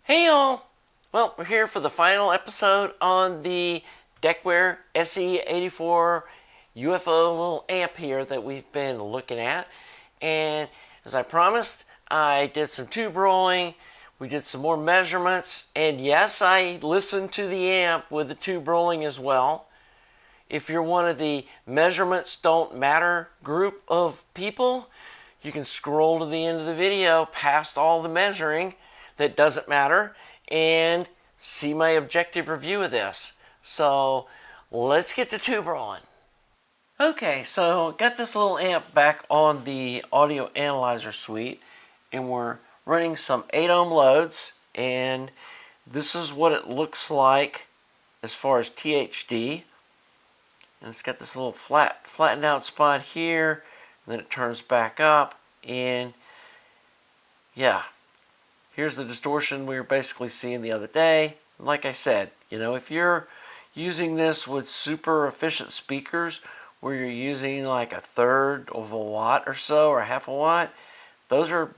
Hey y'all! Well, we're here for the final episode on the Decware SE84UFO little amp here that we've been looking at. And as I promised, I did some tube rolling, we did some more measurements, and yes, I listened to the amp with the tube rolling as well. If you're one of the measurements don't matter group of people, you can scroll to the end of the video past all the measuring that doesn't matter and see my objective review of this. So let's get the tube rolling. Okay, so got this little amp back on the audio analyzer suite, and we're running some 8 ohm loads, and this is what it looks like as far as THD. And it's got this little flattened out spot here, and then it turns back up, and yeah, here's the distortion we were basically seeing the other day. Like I said, you know, if you're using this with super efficient speakers where you're using like 1/3 of a watt or so, or 1/2 a watt, those are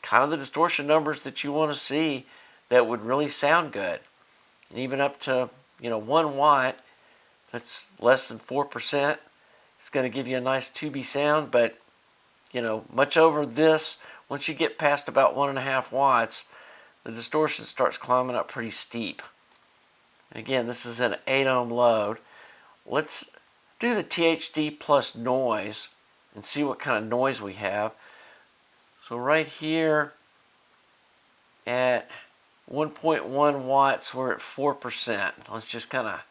kind of the distortion numbers that you want to see that would really sound good. And even up to, 1 watt, that's less than 4%. It's going to give you a nice tubey sound, but, much over this, once you get past about 1.5 watts, the distortion starts climbing up pretty steep. And again, this is an 8 ohm load. Let's do the THD plus noise and see what kind of noise we have. So right here at 1.1 watts, we're at 4%. Let's just kind of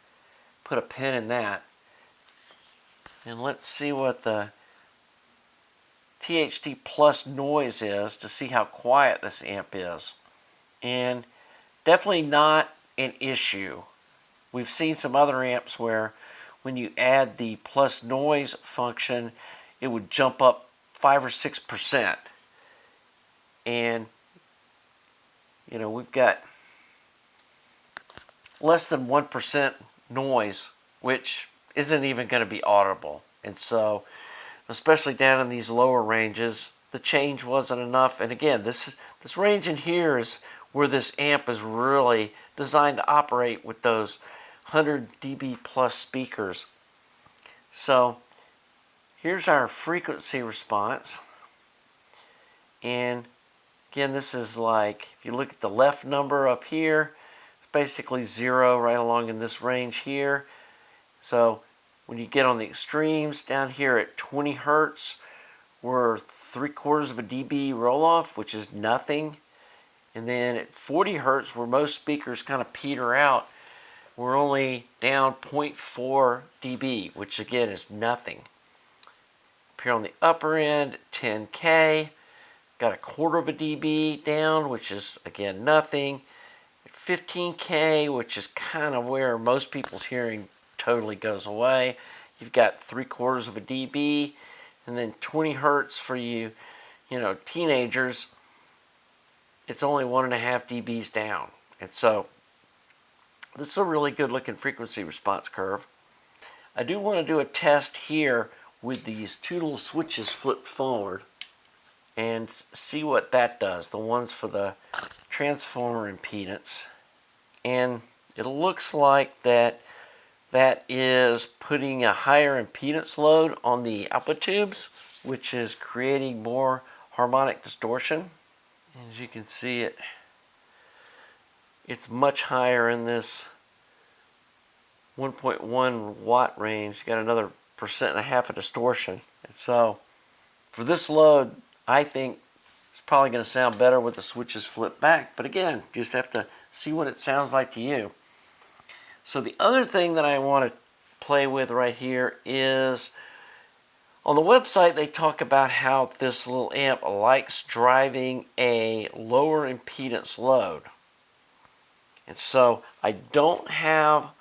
put a pin in that. And let's see what the THD plus noise is to see how quiet this amp is. And definitely not an issue. We've seen some other amps where when you add the plus noise function, it would jump up 5 or 6%. And we've got less than 1% noise, which isn't even going to be audible. And so, especially down in these lower ranges, the change wasn't enough. And again, this range in here is where this amp is really designed to operate with those 100 dB plus speakers. So here's our frequency response. And again, this is like, if you look at the left number up here, it's basically 0 right along in this range here. So when you get on the extremes down here at 20 hertz, we're 3/4 of a dB roll off, which is nothing. And then at 40 hertz, where most speakers kind of peter out, we're only down 0.4 dB, which again is nothing. Up here on the upper end, 10K, got 1/4 of a dB down, which is again nothing. At 15K, which is kind of where most people's hearing totally goes away, you've got 3/4 of a dB. And then 20 hertz for you, teenagers, it's only 1.5 dBs down. And so this is a really good looking frequency response curve. I do want to do a test here with these 2 little switches flipped forward and see what that does, the ones for the transformer impedance. And it looks like that is putting a higher impedance load on the output tubes, which is creating more harmonic distortion. As you can see, it's much higher in this 1.1 watt range. You got another 1.5% of distortion. And so for this load, I think it's probably going to sound better with the switches flipped back. But again, you just have to see what it sounds like to you. So the other thing that I want to play with right here is, on the website they talk about how this little amp likes driving a lower impedance load. And so I don't have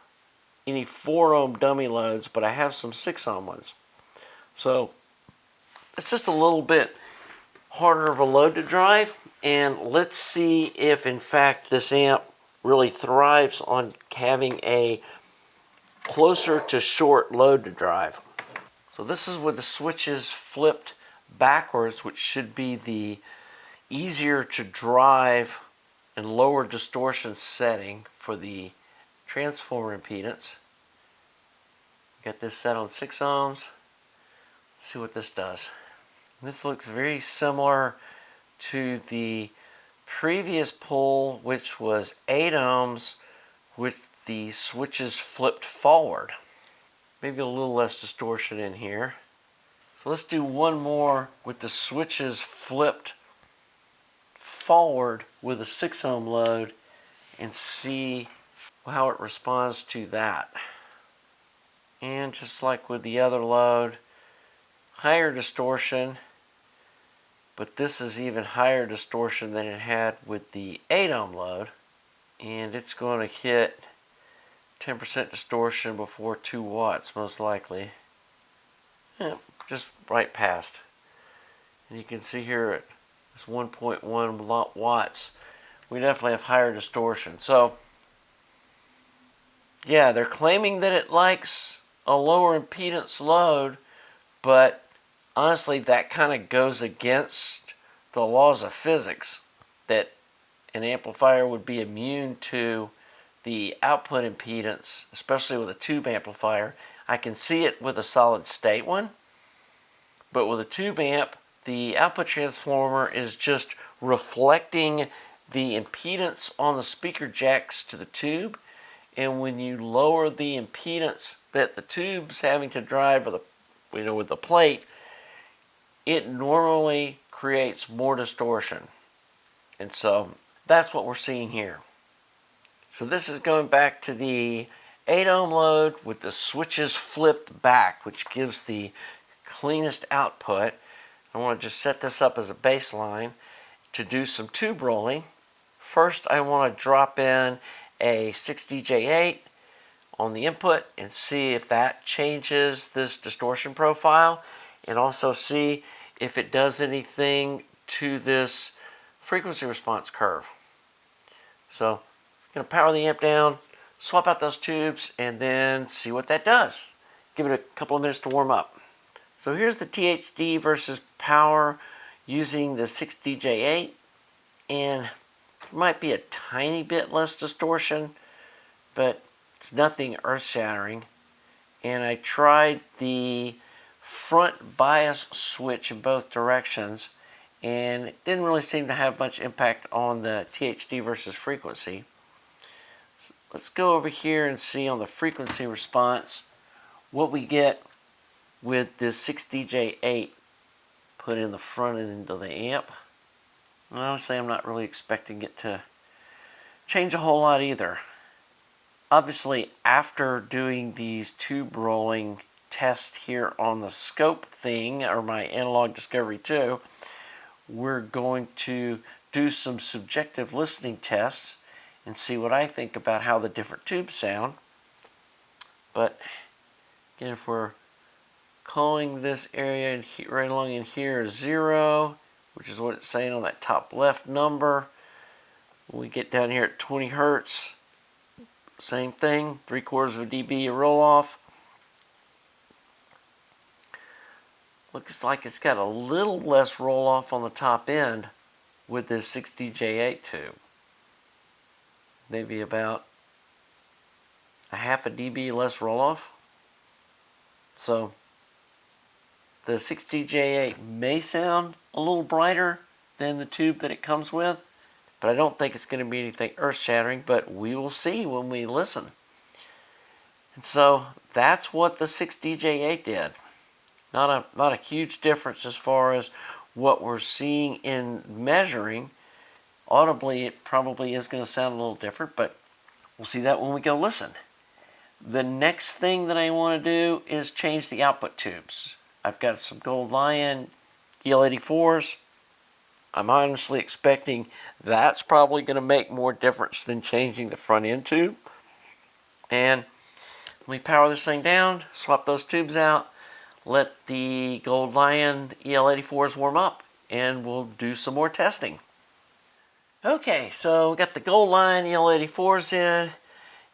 any 4 ohm dummy loads, but I have some 6 ohm ones. So it's just a little bit harder of a load to drive, and let's see if in fact this amp really thrives on having a closer to short load to drive. So this is with the switches flipped backwards, which should be the easier to drive and lower distortion setting for the transformer impedance. Got this set on 6 ohms. Let's see what this does. This looks very similar to the previous pull, which was 8 ohms with the switches flipped forward. Maybe a little less distortion in here. So let's do one more with the switches flipped forward with a 6 ohm load and see how it responds to that. And just like with the other load, higher distortion, but this is even higher distortion than it had with the 8 ohm load, and it's going to hit 10% distortion before 2 watts most likely. Yeah, just right past. And you can see here at this 1.1 watts, we definitely have higher distortion. So yeah, they're claiming that it likes a lower impedance load, but honestly that kind of goes against the laws of physics, that an amplifier would be immune to the output impedance, especially with a tube amplifier. I can see it with a solid state one, but with a tube amp, the output transformer is just reflecting the impedance on the speaker jacks to the tube, and when you lower the impedance that the tube's having to drive with the plate, it normally creates more distortion. And so that's what we're seeing here. So this is going back to the 8 ohm load with the switches flipped back, which gives the cleanest output. I want to just set this up as a baseline to do some tube rolling. First, I want to drop in a 6DJ8 on the input and see if that changes this distortion profile, and also see if it does anything to this frequency response curve. So I'm going to power the amp down, swap out those tubes, and then see what that does. Give it a couple of minutes to warm up. So here's the THD versus power using the 6DJ8, and there might be a tiny bit less distortion, but it's nothing earth-shattering. And I tried the front bias switch in both directions, and it didn't really seem to have much impact on the THD versus frequency. So let's go over here and see on the frequency response what we get with this 6DJ8 put in the front end of the amp. And honestly, I'm not really expecting it to change a whole lot either. Obviously, after doing these tube rolling tests here on the scope thing, or my Analog Discovery 2, we're going to do some subjective listening tests and see what I think about how the different tubes sound. But again, if we're calling this area right along in here 0, which is what it's saying on that top left number, when we get down here at 20 hertz, same thing, 3/4 of a dB roll off. Looks like it's got a little less roll off on the top end with this 6DJ8 tube. Maybe about a half a dB less roll off. So the 6DJ8 may sound a little brighter than the tube that it comes with, but I don't think it's going to be anything earth-shattering, but we will see when we listen. And so that's what the 6DJ8 did. Not a huge difference as far as what we're seeing in measuring. Audibly, it probably is going to sound a little different, but we'll see that when we go listen. The next thing that I want to do is change the output tubes. I've got some Gold Lion EL84s. I'm honestly expecting that's probably going to make more difference than changing the front end tube. And we power this thing down, swap those tubes out, let the Gold Lion EL84s warm up, and we'll do some more testing. Okay, so we got the Gold Lion EL84s in.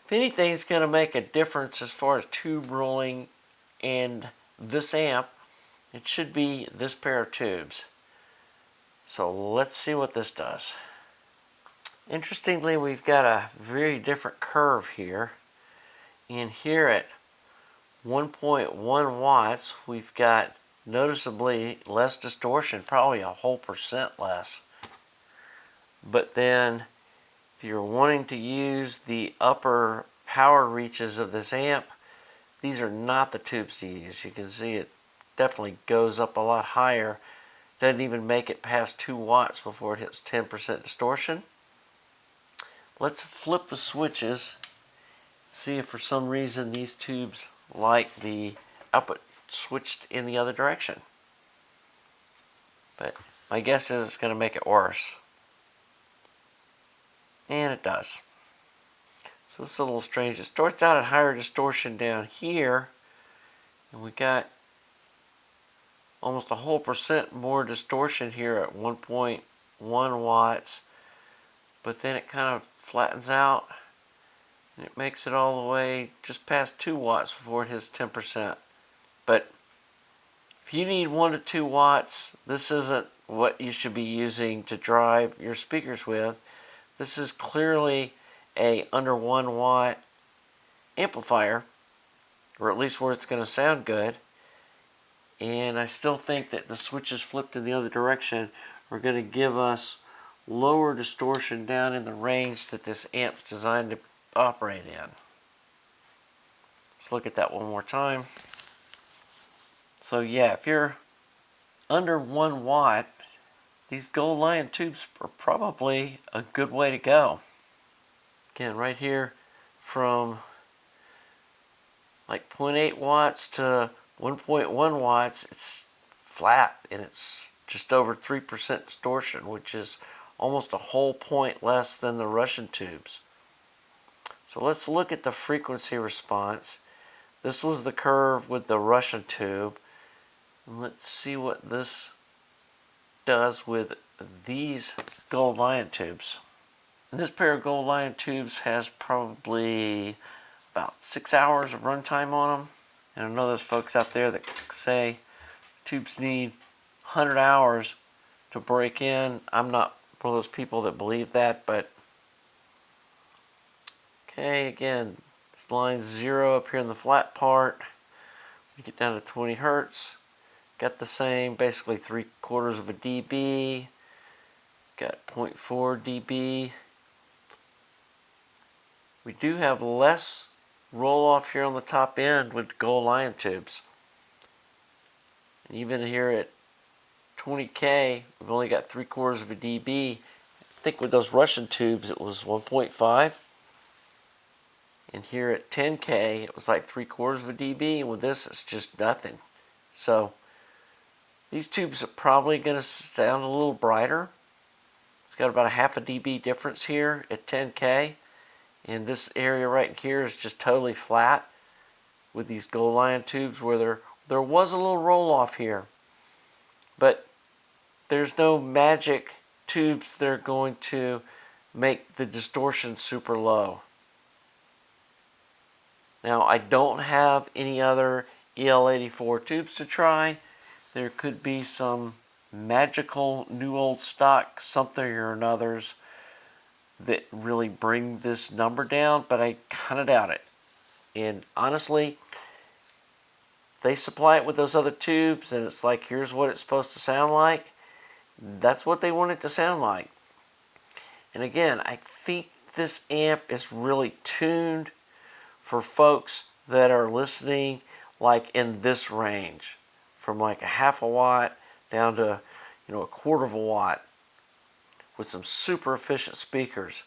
If anything's going to make a difference as far as tube rolling and this amp, it should be this pair of tubes. So let's see what this does. Interestingly, we've got a very different curve here. And here at 1.1 watts, we've got noticeably less distortion, probably a whole percent less. But then if you're wanting to use the upper power reaches of this amp, these are not the tubes to use. You can see it definitely goes up a lot higher. Doesn't even make it past 2 watts before it hits 10% distortion. Let's flip the switches, see if for some reason these tubes like the output switched in the other direction. But my guess is it's going to make it worse. And it does. So this is a little strange. It starts out at higher distortion down here, and we got almost a whole percent more distortion here at 1.1 watts, but then it kind of flattens out and it makes it all the way just past 2 watts before it hits 10%. But if you need 1 to 2 watts, this isn't what you should be using to drive your speakers with. This is clearly a under 1 watt amplifier, or at least where it's going to sound good. And I still think that the switches flipped in the other direction are going to give us lower distortion down in the range that this amp's designed to operate in. Let's look at that one more time. So yeah, if you're under 1 watt, these gold lion tubes are probably a good way to go. Again, right here from like 0.8 watts to 1.1 watts, it's flat and it's just over 3% distortion, which is almost a whole point less than the Russian tubes. So let's look at the frequency response. This was the curve with the Russian tube. And let's see what this does with these gold lion tubes. And this pair of gold lion tubes has probably about 6 hours of runtime on them. And I know there's folks out there that say tubes need 100 hours to break in. I'm not one of those people that believe that, but okay, again, this line 0 up here in the flat part. We get down to 20 hertz. Got the same, basically 3/4 of a dB. Got 0.4 dB. We do have less roll off here on the top end with gold lion tubes. And even here at 20K, we've only got 3/4 of a dB. I think with those Russian tubes it was 1.5. And here at 10K it was like 3/4 of a dB, and with this it's just nothing. So these tubes are probably going to sound a little brighter. It's got about a half a dB difference here at 10K. And this area right here is just totally flat with these gold lion tubes, where there was a little roll off here. But there's no magic tubes that are going to make the distortion super low. Now, I don't have any other EL84 tubes to try. There could be some magical new old stock something or another's that really bring this number down, but I kind of doubt it. And honestly, they supply it with those other tubes and it's like, here's what it's supposed to sound like. That's what they want it to sound like. And again, I think this amp is really tuned for folks that are listening like in this range, from like a half a watt down to, a 1/4 of a watt, with some super efficient speakers.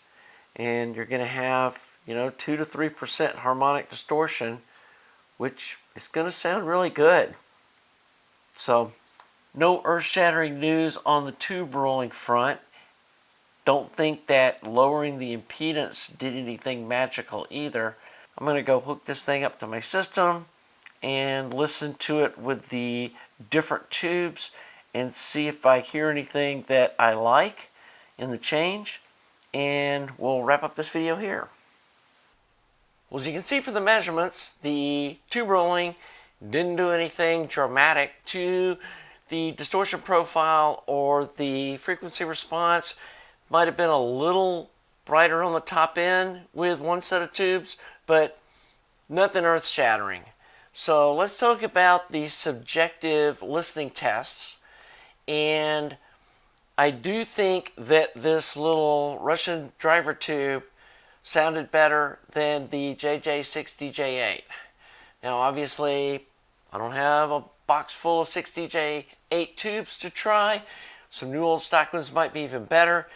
And you're going to have, 2 to 3% harmonic distortion, which is going to sound really good. So, no earth-shattering news on the tube rolling front. Don't think that lowering the impedance did anything magical either. I'm going to go hook this thing up to my system and listen to it with the different tubes and see if I hear anything that I like in the change, and we'll wrap up this video here. Well, as you can see from the measurements, the tube rolling didn't do anything dramatic to the distortion profile or the frequency response might have been a little brighter on the top end with one set of tubes, but nothing earth-shattering. So let's talk about the subjective listening tests. And I do think that this little Russian driver tube sounded better than the JJ6DJ8. Now obviously I don't have a box full of 6DJ8 tubes to try. Some new old stock ones might be even better.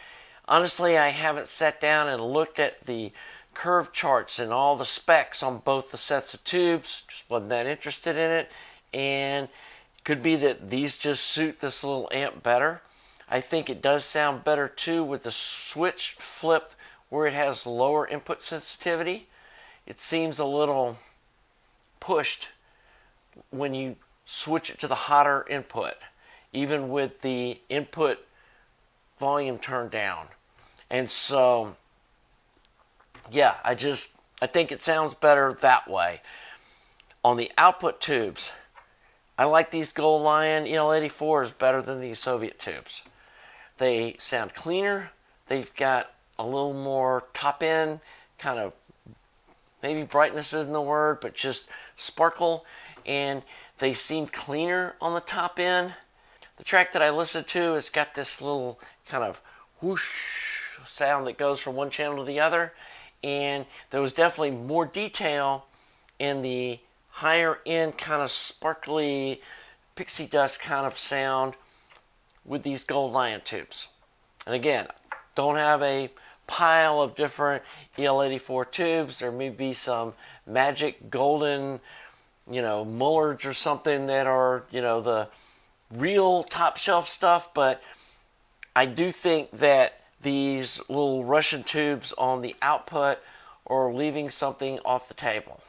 Honestly, I haven't sat down and looked at the curve charts and all the specs on both the sets of tubes. Just wasn't that interested in it. And it could be that these just suit this little amp better. I think it does sound better too with the switch flipped where it has lower input sensitivity. It seems a little pushed when you switch it to the hotter input, even with the input volume turned down. And so yeah, I think it sounds better that way. On the output tubes, I like these Gold Lion EL84s better than these Soviet tubes. They sound cleaner. They've got a little more top end, kind of, maybe brightness isn't the word, but just sparkle. And they seem cleaner on the top end. The track that I listened to has got this little kind of whoosh sound that goes from one channel to the other. And there was definitely more detail in the higher end kind of sparkly pixie dust kind of sound with these Gold Lion tubes. And again, don't have a pile of different EL84 tubes. There may be some magic golden, Mullards or something that are, the real top shelf stuff, but I do think that these little Russian tubes on the output are leaving something off the table.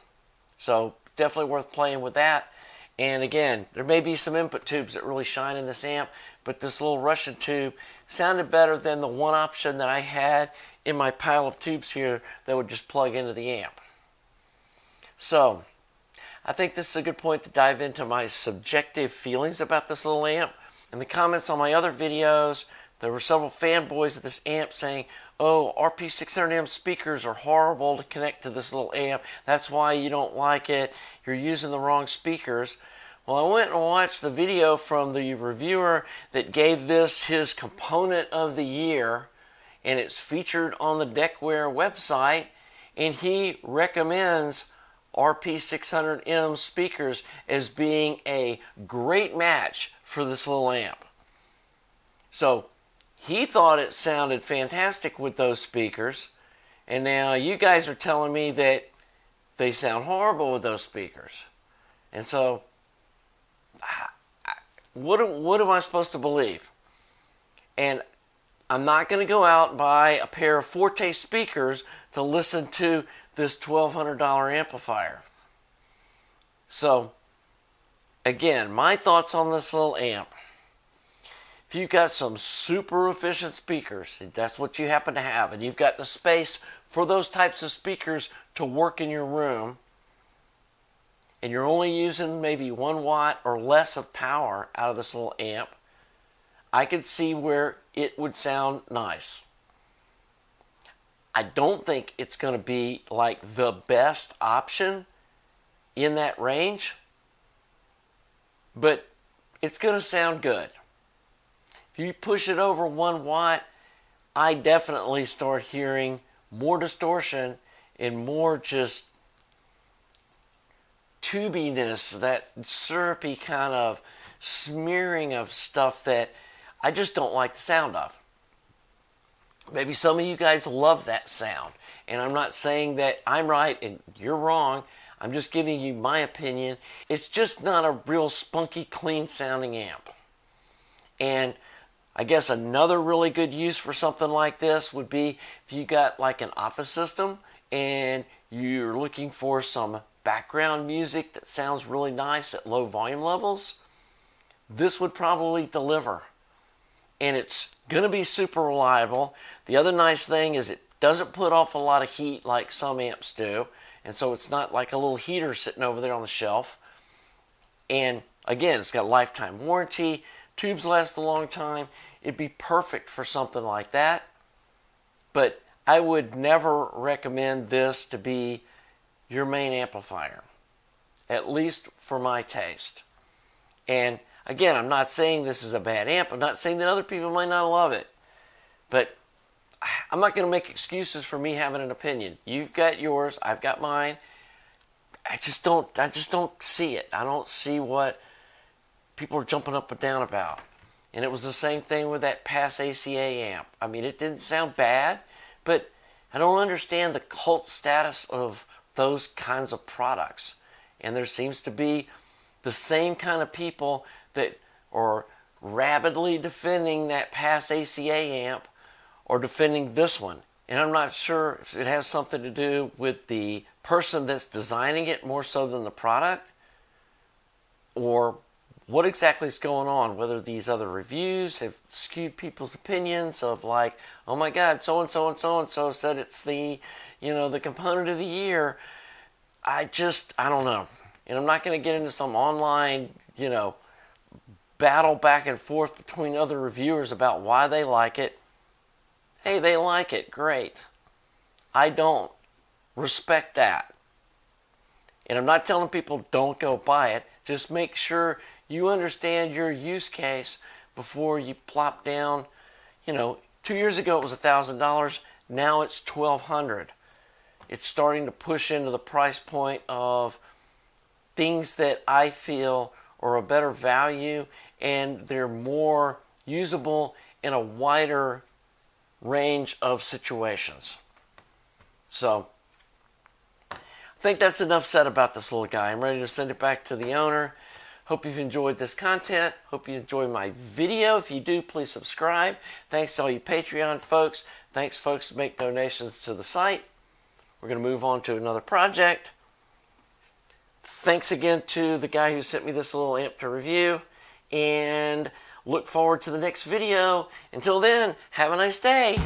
So definitely worth playing with that. And again, there may be some input tubes that really shine in this amp, but this little Russian tube sounded better than the one option that I had in my pile of tubes here that would just plug into the amp. So I think this is a good point to dive into my subjective feelings about this little amp. In the comments on my other videos, there were several fanboys of this amp saying, oh, RP600M speakers are horrible to connect to this little amp. That's why you don't like it. You're using the wrong speakers. Well, I went and watched the video from the reviewer that gave this his component of the year, and it's featured on the Decware website, and he recommends RP600M speakers as being a great match for this little amp. So he thought it sounded fantastic with those speakers, and now you guys are telling me that they sound horrible with those speakers. And so, what am I supposed to believe? And I'm not going to go out and buy a pair of Forte speakers to listen to this $1,200 amplifier. So, again, my thoughts on this little amp. If you've got some super efficient speakers, if that's what you happen to have, and you've got the space for those types of speakers to work in your room, and you're only using maybe 1 watt or less of power out of this little amp, I could see where it would sound nice. I don't think it's going to be like the best option in that range, but it's going to sound good. If you push it over 1 watt, I definitely start hearing more distortion and more just tubiness, that syrupy kind of smearing of stuff that I just don't like the sound of. Maybe some of you guys love that sound, and I'm not saying that I'm right and you're wrong. I'm just giving you my opinion. It's just not a real spunky, clean sounding amp. And I guess another really good use for something like this would be if you got like an office system and you're looking for some background music that sounds really nice at low volume levels. This would probably deliver. And it's going to be super reliable. The other nice thing is it doesn't put off a lot of heat like some amps do. And so it's not like a little heater sitting over there on the shelf. And again, it's got a lifetime warranty. Tubes last a long time. It'd be perfect for something like that. But I would never recommend this to be your main amplifier, at least for my taste. And again, I'm not saying this is a bad amp. I'm not saying that other people might not love it. But I'm not going to make excuses for me having an opinion. You've got yours. I've got mine. I just don't see it. I don't see what people are jumping up and down about. And it was the same thing with that Pass ACA amp. I mean, it didn't sound bad, but I don't understand the cult status of those kinds of products. And there seems to be the same kind of people that are rabidly defending that Pass ACA amp or defending this one. And I'm not sure if it has something to do with the person that's designing it more so than the product, or what exactly is going on, whether these other reviews have skewed people's opinions of like, oh my God, so-and-so and so-and-so said it's the, the component of the year. I don't know. And I'm not going to get into some online, battle back and forth between other reviewers about why they like it. Hey, they like it. Great. I don't. Respect that. And I'm not telling people don't go buy it. Just make sure you understand your use case before you plop down. 2 years ago it was $1,000. Now it's $1,200. It's starting to push into the price point of things that I feel are a better value and they're more usable in a wider range of situations. So I think that's enough said about this little guy. I'm ready to send it back to the owner. Hope you've enjoyed this content. Hope you enjoyed my video. If you do, please subscribe. Thanks to all you Patreon folks. Thanks folks who make donations to the site. We're going to move on to another project. Thanks again to the guy who sent me this little amp to review. And look forward to the next video. Until then, have a nice day.